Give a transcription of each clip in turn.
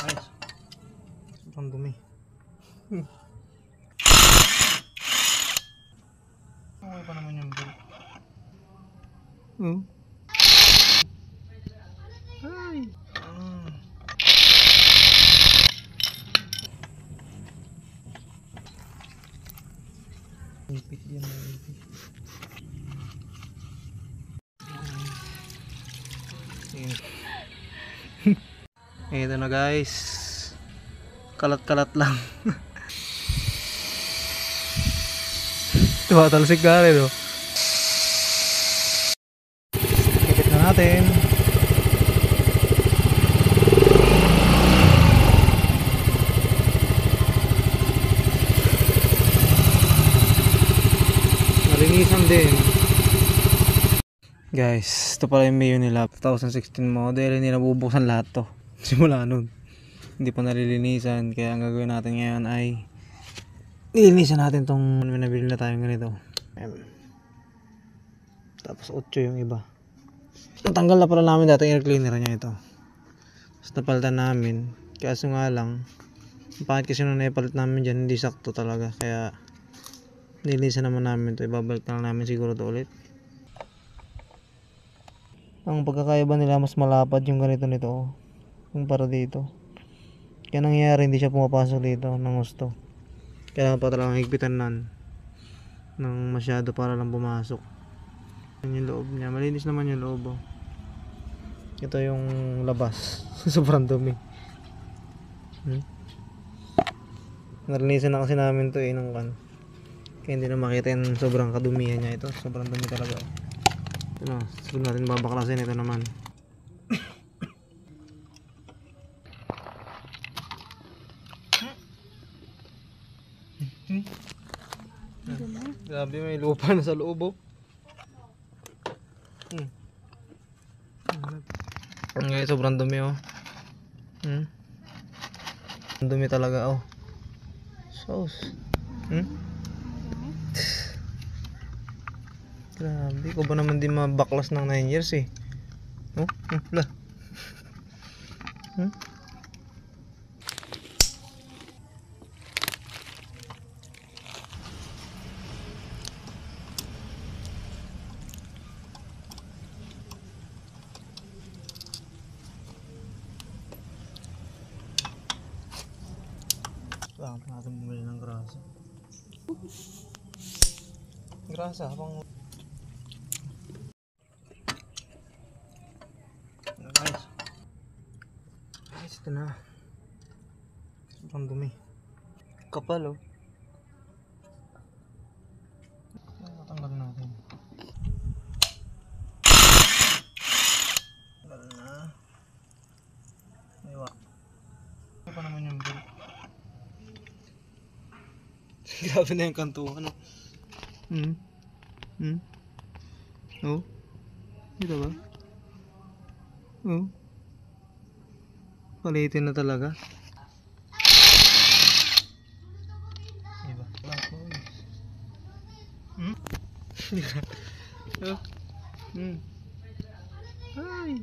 Guys, sobrang dumi. Okay pa naman yung bill. Ay. Ipit yan. Ito na guys. Kalat-kalat lang. Tumatalsik ka rin, oh. Ipit na natin. Malinisan din. Guys, ito pala yung Mio nila. 2016 model. Hindi nabubuksan lahat to. Simula nun. Hindi pa nalilinisan. Kaya ang gagawin natin ngayon ay nilinisan natin tong nabili na tayong ganito. Tapos 8 yung iba. Natanggal na pala namin dating air cleaner niya ito. Tapos napalitan namin. Kaso nga lang, bakit kasi nung naipalit namin dyan, hindi sakto talaga. Kaya nilinisan naman namin ito. Ibabalik na lang namin siguro ito ulit. Ang pagkakaiba nila, mas malapad yung ganito nito kumpara dito. Kaya nangyayari, hindi siya pumapasok dito ng gusto. Kailangan pa talagang higpitan ng masyado para lang pumasok. Yan yung loob niya. Malinis naman yung loob, oh. Ito yung labas. Sobrang dumi. Narinisan na kasi namin to nung kan. Kaya hindi na makita yung sobrang kadumihan niya. Ito sobrang dumi talaga. Ito na, sunod natin babaklasin. Ito naman. Grabe, may lupa na sa loob, oh. Okay, sobrang dumi, oh. Ang dumi talaga, oh. Sauce. Grabe, ko ba naman di mabaklas ng 9 years, eh. Oh, lah. Saan natin bumili ng grasa? Grasa, habang guys, ito na. Sobrang dumi. Kapal, oh. Natanggal natin. Tanggal na. Aywa. Ano pa naman yung bill? Grabe na yung kantuhan, oh. Oh. Dito ba? Oh. Palitin na talaga. Diba? Black boys. Oh. Ay.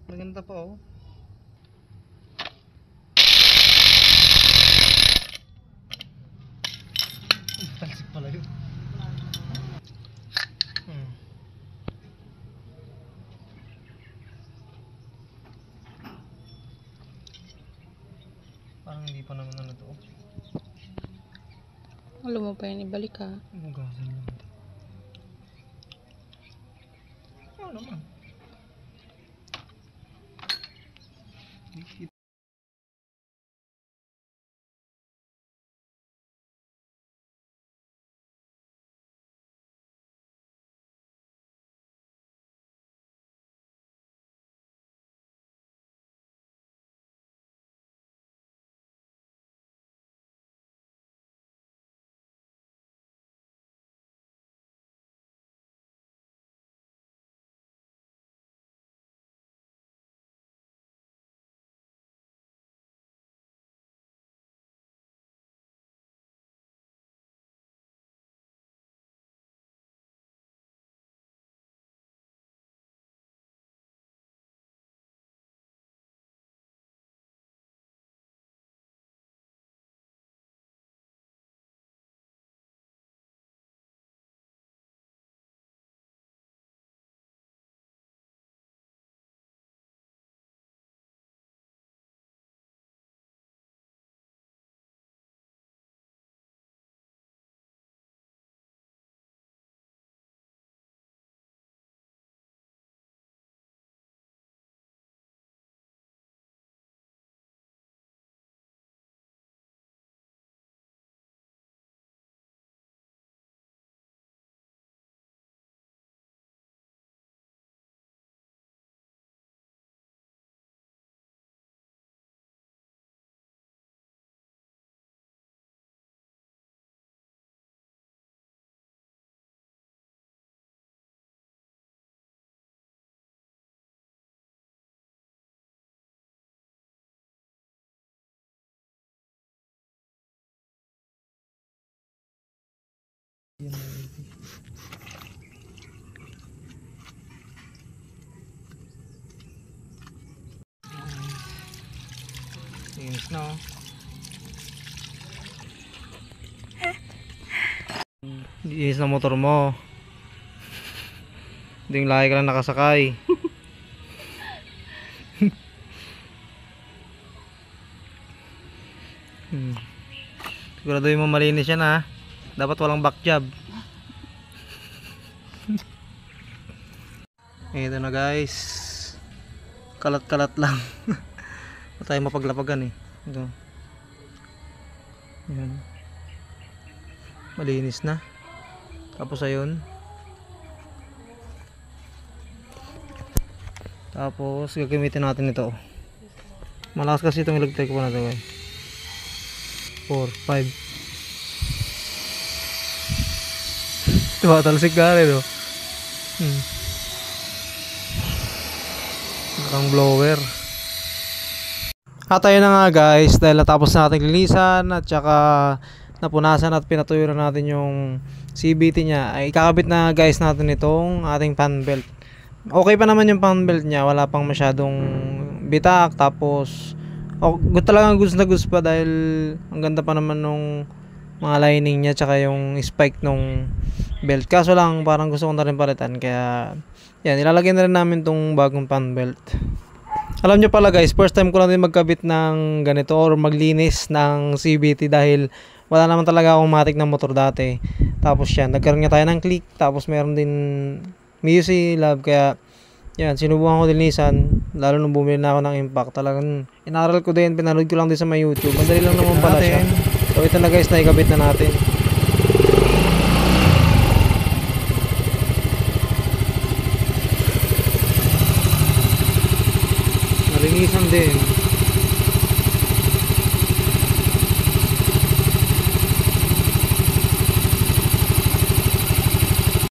Maganda pa, oh. Talsik pala yun. Parang hindi pa naman ano to. Alam mo pa yan, ibalik ha. Hugasan lang. Oo naman. Linis na oh. Linis na motor mo. Hindi yung laki ka lang nakasakay. Siguraduhin mo malinis yan ha. Dapat walang back job. Ito na guys. Kalat-kalat lang. Wala tayo mapaglapagan eh. Ito. Ayan. Malinis na. Tapos ayun. Tapos gagamitin natin ito. Malakas kasi itong electric po na ito guys. 4, 5. Tumatalsik ka rin oh. Parang blower. At ayun na nga guys, dahil natapos na natin linisan at saka napunasan at pinatuyo na natin yung CVT niya, ay kakabit na guys natin itong ating fan belt. Okay pa naman yung fan belt niya, wala pang masyadong bitak, tapos talagang goods na goods pa dahil ang ganda pa naman nung mga lining niya tsaka yung spike nung belt. Kaso lang parang gusto ko na rin palitan, kaya yan, ilalagay na rin namin tong bagong fan belt. Alam nyo pala guys, first time ko lang din magkabit ng ganito or maglinis ng CVT dahil wala naman talaga akong matic na motor dati. Tapos yan, nagkaroon nga tayo ng click, tapos meron din Miyusi Love, kaya yan, sinubukan ko din linisan, lalo nung bumili na ako ng Impact. Talagang inaral ko din, pinanood ko lang din sa may YouTube. Madali lang naman pala siya. So ito na guys, naikabit na natin. Nalinisan din.